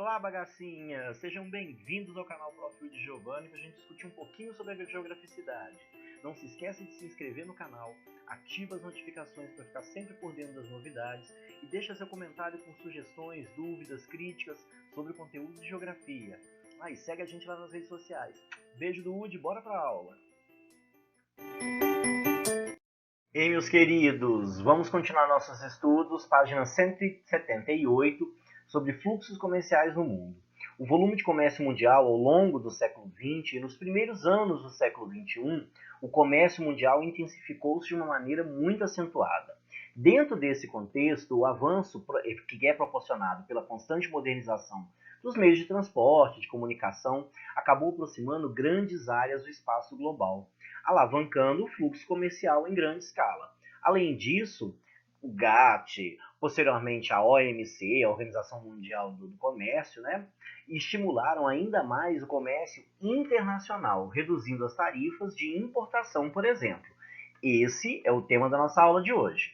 Olá, bagacinha! Sejam bem-vindos ao canal Prof. de Giovanni para a gente discutir um pouquinho sobre a geograficidade. Não se esqueça de se inscrever no canal, ativa as notificações para ficar sempre por dentro das novidades e deixa seu comentário com sugestões, dúvidas, críticas sobre o conteúdo de geografia. E segue a gente lá nas redes sociais. Beijo do Udi, bora para a aula! Ei, meus queridos, vamos continuar nossos estudos, página 178, sobre fluxos comerciais no mundo. O volume de comércio mundial ao longo do século XX e nos primeiros anos do século XXI, o comércio mundial intensificou-se de uma maneira muito acentuada. Dentro desse contexto, o avanço que é proporcionado pela constante modernização dos meios de transporte, de comunicação, acabou aproximando grandes áreas do espaço global, alavancando o fluxo comercial em grande escala. Além disso, o GATT, posteriormente a OMC, a Organização Mundial do Comércio, estimularam ainda mais o comércio internacional, reduzindo as tarifas de importação, por exemplo. Esse é o tema da nossa aula de hoje.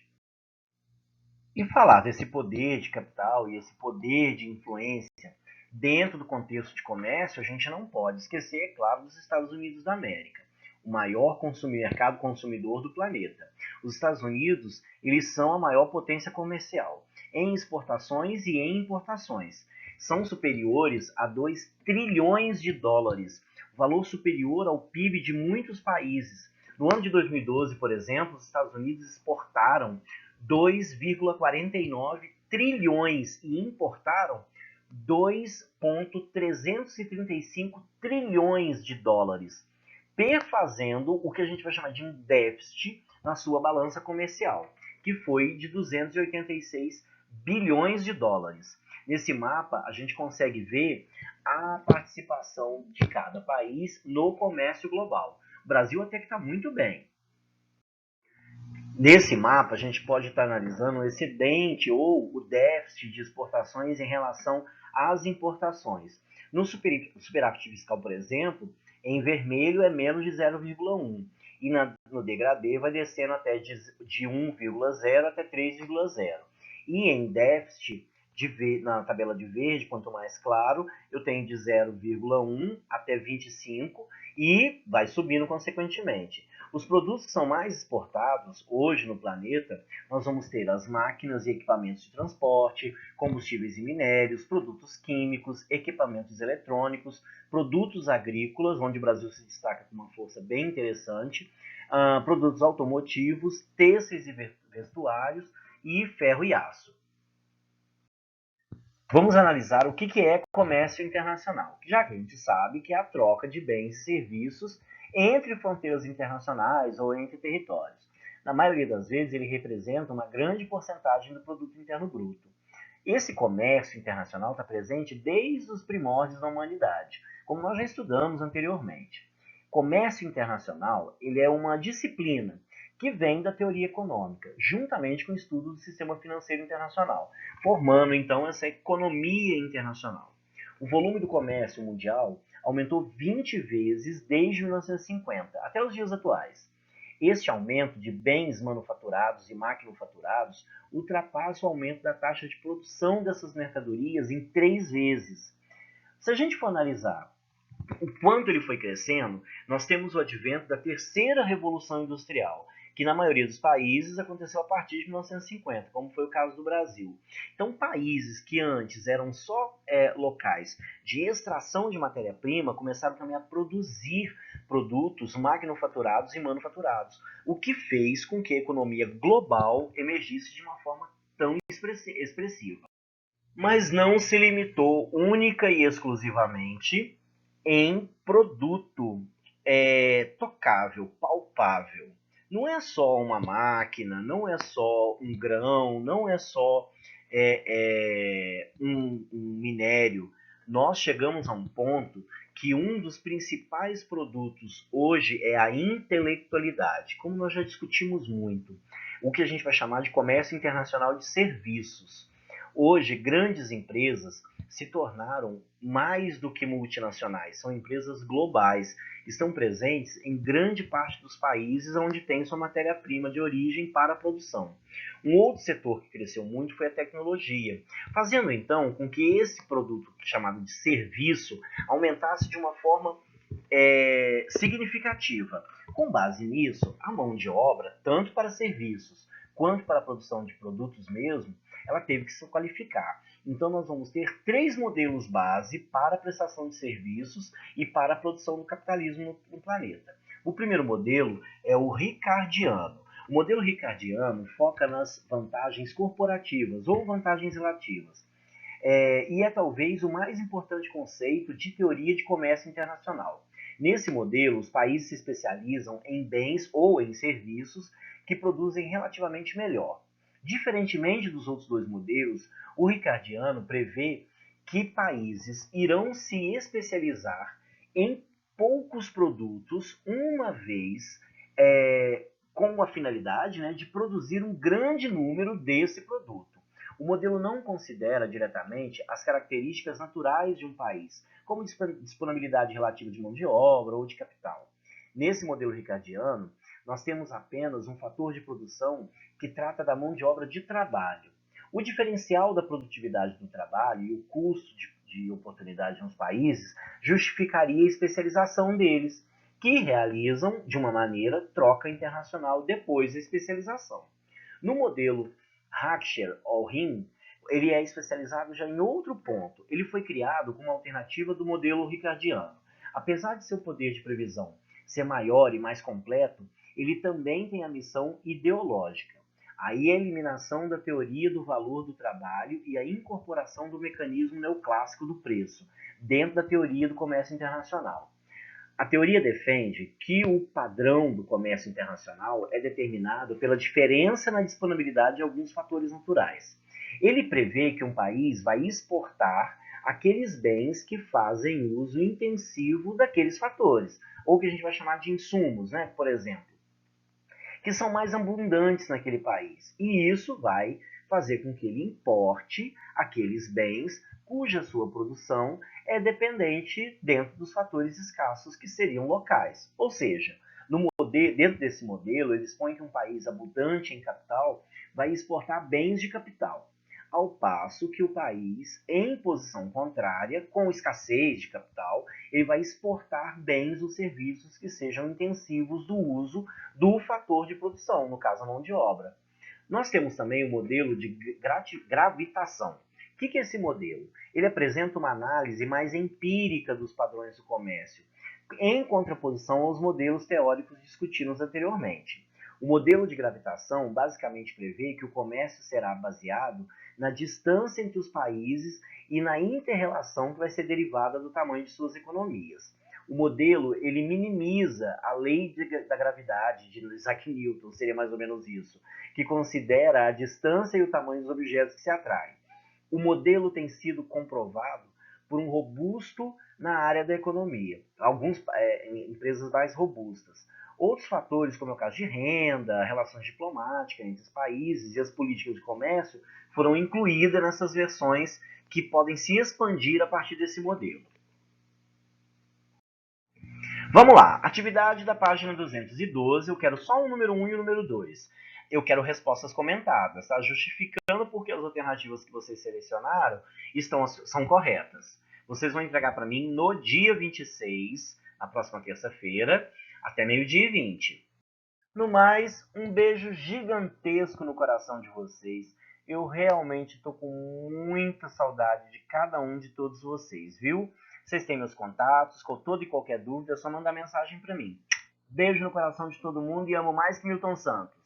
E falar desse poder de capital e esse poder de influência dentro do contexto de comércio, a gente não pode esquecer, é claro, dos Estados Unidos da América, o maior mercado consumidor do planeta. Os Estados Unidos, eles são a maior potência comercial em exportações e em importações. São superiores a 2 trilhões de dólares, valor superior ao PIB de muitos países. No ano de 2012, por exemplo, os Estados Unidos exportaram 2,49 trilhões e importaram 2,335 trilhões de dólares, perfazendo o que a gente vai chamar de um déficit na sua balança comercial, que foi de 286 bilhões de dólares. Nesse mapa, a gente consegue ver a participação de cada país no comércio global. O Brasil até que está muito bem. Nesse mapa, a gente pode estar analisando o excedente ou o déficit de exportações em relação às importações. No superávit fiscal, por exemplo, em vermelho é menos de 0,1 e no degradê vai descendo até de 1,0 até 3,0. E em déficit, na tabela de verde, quanto mais claro, eu tenho de 0,1 até 25 e vai subindo consequentemente. Os produtos que são mais exportados hoje no planeta, nós vamos ter as máquinas e equipamentos de transporte, combustíveis e minérios, produtos químicos, equipamentos eletrônicos, produtos agrícolas, onde o Brasil se destaca com uma força bem interessante, produtos automotivos, têxteis e vestuários e ferro e aço. Vamos analisar o que é comércio internacional, já que a gente sabe que é a troca de bens e serviços entre fronteiras internacionais ou entre territórios. Na maioria das vezes, ele representa uma grande porcentagem do produto interno bruto. Esse comércio internacional está presente desde os primórdios da humanidade, como nós já estudamos anteriormente. Comércio internacional, ele é uma disciplina que vem da teoria econômica, juntamente com o estudo do sistema financeiro internacional, formando então essa economia internacional. O volume do comércio mundial aumentou 20 vezes desde 1950 até os dias atuais. Este aumento de bens manufaturados e maquinofaturados ultrapassa o aumento da taxa de produção dessas mercadorias em 3 vezes. Se a gente for analisar o quanto ele foi crescendo, nós temos o advento da terceira revolução industrial, que na maioria dos países aconteceu a partir de 1950, como foi o caso do Brasil. Então, países que antes eram só locais de extração de matéria-prima começaram também a produzir produtos maquinofaturados e manufaturados, o que fez com que a economia global emergisse de uma forma tão expressiva. Mas não se limitou única e exclusivamente em produto tocável, palpável. Não é só uma máquina, não é só um grão, não é só um minério. Nós chegamos a um ponto que um dos principais produtos hoje é a intelectualidade, como nós já discutimos muito, o que a gente vai chamar de comércio internacional de serviços. Hoje, grandes empresas se tornaram mais do que multinacionais, são empresas globais, estão presentes em grande parte dos países onde tem sua matéria-prima de origem para a produção. Um outro setor que cresceu muito foi a tecnologia, fazendo então com que esse produto chamado de serviço aumentasse de uma forma significativa. Com base nisso, a mão de obra, tanto para serviços quanto para a produção de produtos mesmo, ela teve que se qualificar. Então, nós vamos ter 3 modelos base para a prestação de serviços e para a produção do capitalismo no planeta. O primeiro modelo é o ricardiano. O modelo ricardiano foca nas vantagens corporativas ou vantagens relativas. E é talvez o mais importante conceito de teoria de comércio internacional. Nesse modelo, os países se especializam em bens ou em serviços que produzem relativamente melhor. Diferentemente dos outros 2 modelos, o ricardiano prevê que países irão se especializar em poucos produtos uma vez com a finalidade, né, de produzir um grande número desse produto. O modelo não considera diretamente as características naturais de um país, como disponibilidade relativa de mão de obra ou de capital. Nesse modelo ricardiano, nós temos apenas um fator de produção que trata da mão de obra de trabalho. O diferencial da produtividade do trabalho e o custo de oportunidade nos países justificaria a especialização deles, que realizam, de uma maneira, troca internacional depois da especialização. No modelo Haksher-Olin, ele é especializado já em outro ponto. Ele foi criado como alternativa do modelo ricardiano. Apesar de seu poder de previsão ser maior e mais completo, ele também tem a missão ideológica. Aí a eliminação da teoria do valor do trabalho e a incorporação do mecanismo neoclássico do preço, dentro da teoria do comércio internacional. A teoria defende que o padrão do comércio internacional é determinado pela diferença na disponibilidade de alguns fatores naturais. Ele prevê que um país vai exportar aqueles bens que fazem uso intensivo daqueles fatores, ou que a gente vai chamar de insumos, né, por exemplo, que são mais abundantes naquele país. E isso vai fazer com que ele importe aqueles bens cuja sua produção é dependente dentro dos fatores escassos que seriam locais. Ou seja, dentro desse modelo, eles põem que um país abundante em capital vai exportar bens de capital, ao passo que o país, em posição contrária, com escassez de capital, ele vai exportar bens ou serviços que sejam intensivos do uso do fator de produção, no caso a mão de obra. Nós temos também o modelo de gravitação. O que é esse modelo? Ele apresenta uma análise mais empírica dos padrões do comércio, em contraposição aos modelos teóricos discutidos anteriormente. O modelo de gravitação basicamente prevê que o comércio será baseado na distância entre os países e na inter-relação que vai ser derivada do tamanho de suas economias. O modelo ele minimiza a lei da gravidade de Isaac Newton, seria mais ou menos isso, que considera a distância e o tamanho dos objetos que se atraem. O modelo tem sido comprovado por um robusto na área da economia, algumas empresas mais robustas. Outros fatores, como é o caso de renda, relações diplomáticas entre os países e as políticas de comércio, foram incluídas nessas versões que podem se expandir a partir desse modelo. Vamos lá, atividade da página 212, eu quero só o número 1 e o número 2. Eu quero respostas comentadas, tá? Justificando porque as alternativas que vocês selecionaram são corretas. Vocês vão entregar para mim no dia 26, na próxima terça-feira, até meio-dia e 20. No mais, um beijo gigantesco no coração de vocês. Eu realmente estou com muita saudade de cada um de todos vocês, viu? Vocês têm meus contatos, com toda e qualquer dúvida é só mandar mensagem para mim. Beijo no coração de todo mundo e amo mais que Milton Santos.